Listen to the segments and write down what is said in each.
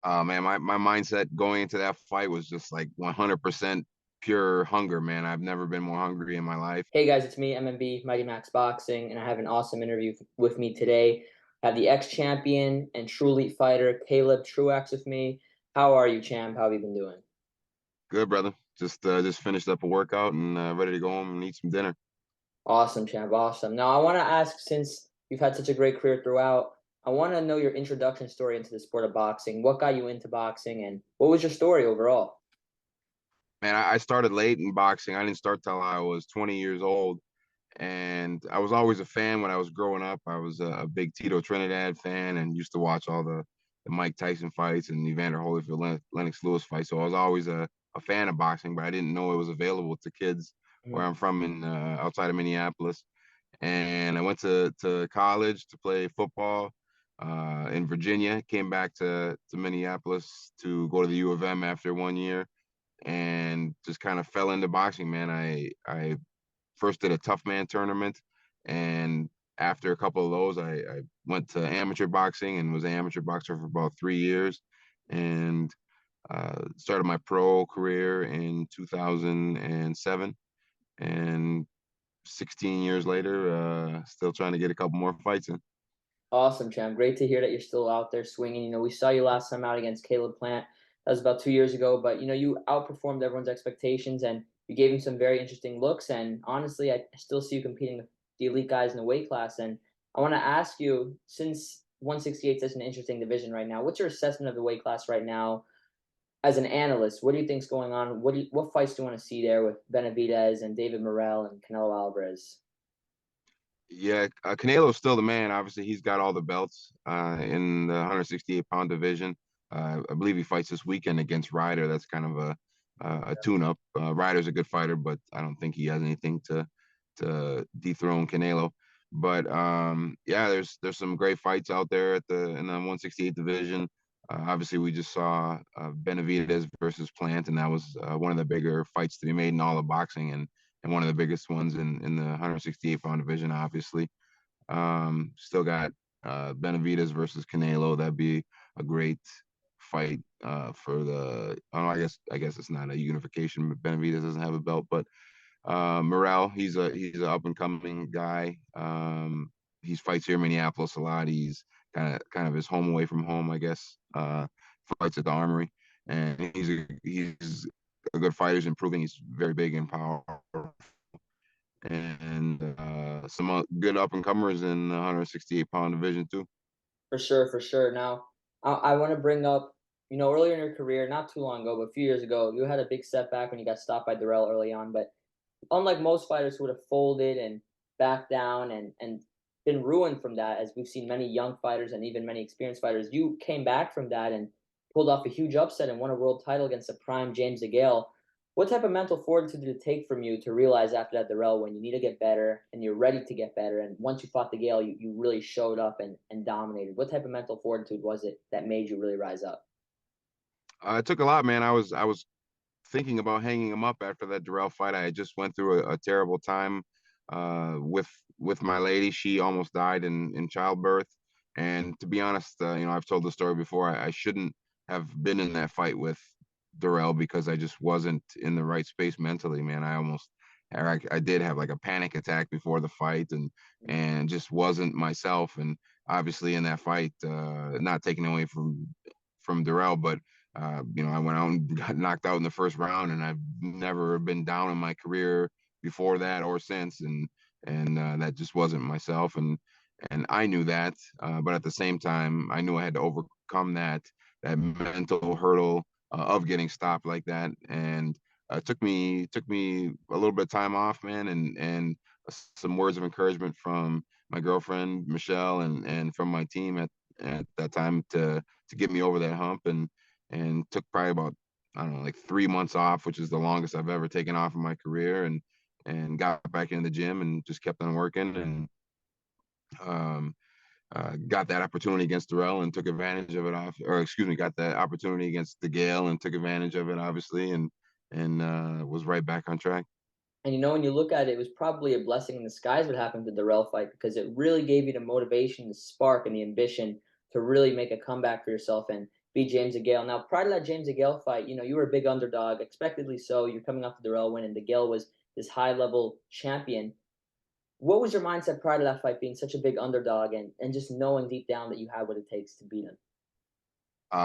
Man, my mindset going into that fight was just like 100% pure hunger, man. I've never been more hungry in my life. Hey guys, it's me, MMB, Mighty Max Boxing, and I have an awesome interview with me today. I have the ex-champion and true elite fighter, Caleb Truax with me. How are you, champ? How have you been doing? Good, brother. Just finished up a workout and ready to go home and eat some dinner. Awesome, champ, awesome. Now, I want to ask, since you've had such a great career throughout, I want to know your introduction story into the sport of boxing. What got you into boxing, and what was your story overall? Man, I started late in boxing. I didn't start till I was 20 years old, and I was always a fan when I was growing up. I was a big Tito Trinidad fan and used to watch all the Mike Tyson fights and Evander Holyfield, Lennox Lewis fights. So I was always a fan of boxing, but I didn't know it was available to kids where Mhm. I'm from in outside of Minneapolis. And I went to college to play football in Virginia. Came back to Minneapolis to go to the U of M after 1 year, and just kind of fell into boxing. Man, I first did a tough man tournament, and after a couple of those, I went to amateur boxing and was an amateur boxer for about 3 years, and started my pro career in 2007, and 16 years later, still trying to get a couple more fights in. Awesome, champ. Great to hear that you're still out there swinging. We saw you last time out against Caleb Plant. That was about 2 years ago, but you outperformed everyone's expectations and you gave him some very interesting looks. And honestly, I still see you competing with the elite guys in the weight class. And I want to ask you, since 168 is such an interesting division right now, what's your assessment of the weight class right now as an analyst? What do you think's going on? What fights do you want to see there with Benavidez and David Morrell and Canelo Alvarez? Yeah, Canelo's still the man. Obviously, he's got all the belts in the 168-pound division. I believe he fights this weekend against Ryder. That's kind of a tune-up. Ryder's a good fighter, but I don't think he has anything to dethrone Canelo. But yeah, there's some great fights out there at the in the 168 division. Obviously, we just saw Benavidez versus Plant, and that was one of the bigger fights to be made in all of boxing, and one of the biggest ones in the 168-pound division, obviously. Still got Benavidez versus Canelo. That'd be a great fight for the. Oh, no, I guess it's not a unification. Benavidez doesn't have a belt, but Morrell, he's an up and coming guy. He fights here in Minneapolis a lot. He's kind of his home away from home, I guess. Fights at the Armory, and he's a good fighter. He's improving. He's very big and powerful, and some good up and comers in the 168-pound division too. For sure, for sure. Now, I want to bring up, earlier in your career, not too long ago, but a few years ago, you had a big setback when you got stopped by Darrell early on. But unlike most fighters who would have folded and backed down and been ruined from that, as we've seen many young fighters and even many experienced fighters, you came back from that and pulled off a huge upset and won a world title against the prime James DeGale. What type of mental fortitude did it take from you to realize after that Darrell when you need to get better and you're ready to get better? And once you fought DeGale, you really showed up and dominated. What type of mental fortitude was it that made you really rise up? It took a lot, man. I was thinking about hanging him up after that Darrell fight. I just went through a terrible time with my lady. She almost died in childbirth. And to be honest, I've told the story before. I shouldn't have been in that fight with Darrell because I just wasn't in the right space mentally, man. I did have like a panic attack before the fight, and just wasn't myself. And obviously in that fight, not taking away from Darrell, but I went out and got knocked out in the first round, and I've never been down in my career before that or since, and that just wasn't myself, and I knew that, but at the same time, I knew I had to overcome that mental hurdle of getting stopped like that, and took me a little bit of time off, man, and some words of encouragement from my girlfriend Michelle and from my team at that time to get me over that hump, and took probably about, I don't know, like 3 months off, which is the longest I've ever taken off in my career, and got back in the gym and just kept on working, and um, got that opportunity against Darrell and took advantage of it off, or excuse me, got that opportunity against DeGale and took advantage of it, obviously, and was right back on track. And when you look at it, it was probably a blessing in disguise what happened to the Darrell fight because it really gave you the motivation, the spark, and the ambition to really make a comeback for yourself and beat James DeGale. Now, prior to that James DeGale fight, you were a big underdog, expectedly so. You're coming off the Durrell win, and DeGale was this high level champion. What was your mindset prior to that fight, being such a big underdog and just knowing deep down that you had what it takes to beat him?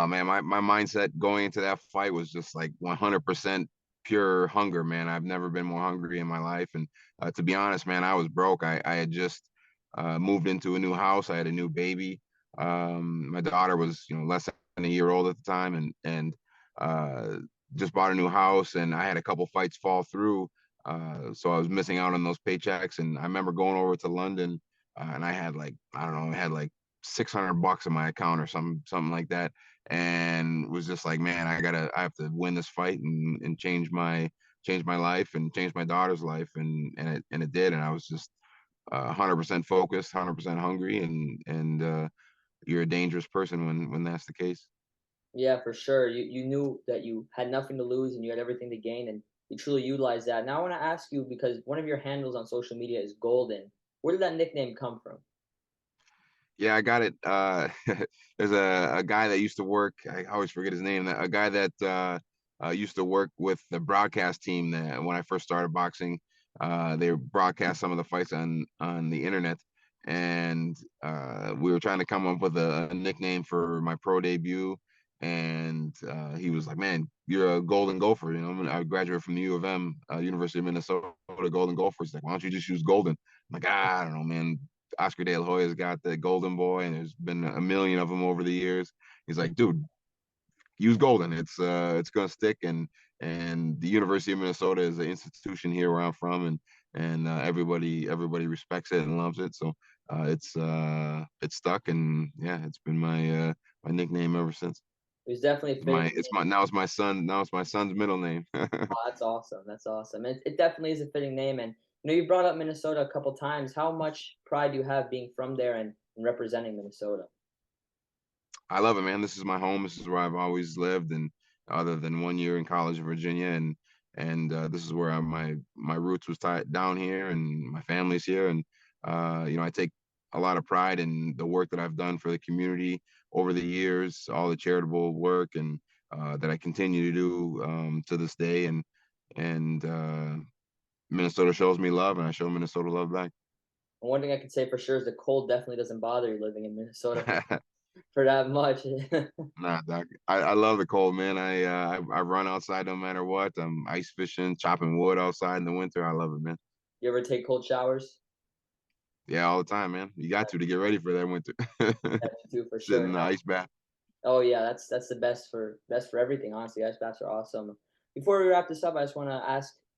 Man, my mindset going into that fight was just like 100% pure hunger, man. I've never been more hungry in my life. And to be honest, man, I was broke. I had just moved into a new house. I had a new baby. My daughter was, less than a year old at the time, and uh, just bought a new house. And I had a couple fights fall through, so I was missing out on those paychecks. And I remember going over to London, and I had like I don't know, I had like $600 in my account or something like that, and was just like, man, I have to win this fight and change my life and change my daughter's life, and it did. And I was just 100% focused, 100% hungry, and you're a dangerous person when that's the case. Yeah, for sure. You knew that you had nothing to lose and you had everything to gain, and you truly utilized that. Now I want to ask you, because one of your handles on social media is Golden. Where did that nickname come from? Yeah, I got it. There's a guy that used to work. I always forget his name. A guy that used to work with the broadcast team that when I first started boxing, they broadcast some of the fights on the internet, and we were trying to come up with a nickname for my pro debut. And he was like, "Man, you're a Golden Gopher." I graduated from the U of M, University of Minnesota, Golden Gopher. He's like, "Why don't you just use Golden?" I'm like, I don't know, man. Oscar De La Hoya's got the Golden Boy, and there's been a million of them over the years. He's like, dude, use Golden. It's gonna stick, and the University of Minnesota is an institution here where I'm from, and everybody respects it and loves it. So it's stuck, and yeah, it's been my nickname ever since. It was definitely a fitting. It's my son's middle name. Oh, that's awesome. That's awesome. It definitely is a fitting name. And you brought up Minnesota a couple times. How much pride do you have being from there and representing Minnesota? I love it, man. This is my home. This is where I've always lived, and other than 1 year in college in Virginia, and this is where my roots was tied down here, and my family's here, and I take a lot of pride in the work that I've done for the community over the years, all the charitable work, and that I continue to do to this day, and Minnesota shows me love, and I show Minnesota love back. And one thing I can say for sure is the cold definitely doesn't bother you living in Minnesota for that much. Nah, Doc. I love the cold, man. I run outside no matter what. I'm ice fishing, chopping wood outside in the winter. I love it, man. You ever take cold showers? Yeah, all the time, man. You got to get ready for that winter. Yeah, me too, for Sit sure. in the ice bath. Oh yeah, that's the best for everything. Honestly, ice baths are awesome. Before we wrap this up, I just want to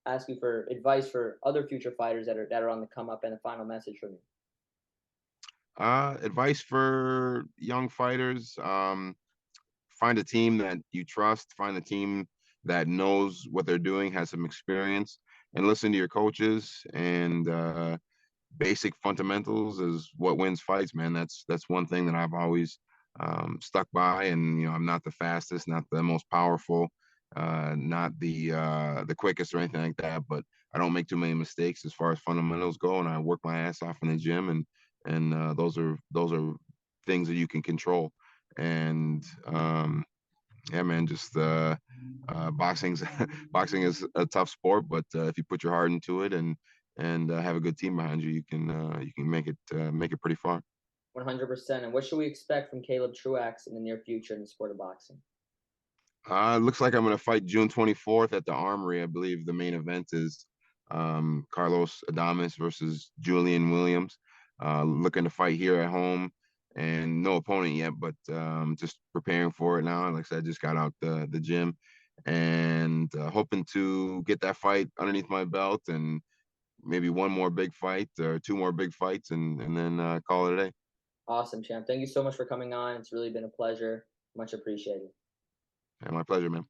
ask you for advice for other future fighters that are on the come up, and a final message from you. Advice for young fighters. Find a team that you trust. Find a team that knows what they're doing, has some experience, and listen to your coaches. And basic fundamentals is what wins fights, man. That's one thing that I've always stuck by. And I'm not the fastest, not the most powerful, not the quickest or anything like that, but I don't make too many mistakes as far as fundamentals go, and I work my ass off in the gym, and those are things that you can control. And yeah, man, just boxing's boxing is a tough sport, but if you put your heart into it and have a good team behind you, you can make it pretty far. 100%. And what should we expect from Caleb Truax in the near future in the sport of boxing? Looks like I'm gonna fight June 24th at the Armory. I believe the main event is Carlos Adames versus Julian Williams. Looking to fight here at home, and no opponent yet, but just preparing for it now. Like I said, I just got out the gym, and hoping to get that fight underneath my belt, and maybe one more big fight or two more big fights, and then call it a day. Awesome, champ. Thank you so much for coming on. It's really been a pleasure. Much appreciated. And my pleasure, man.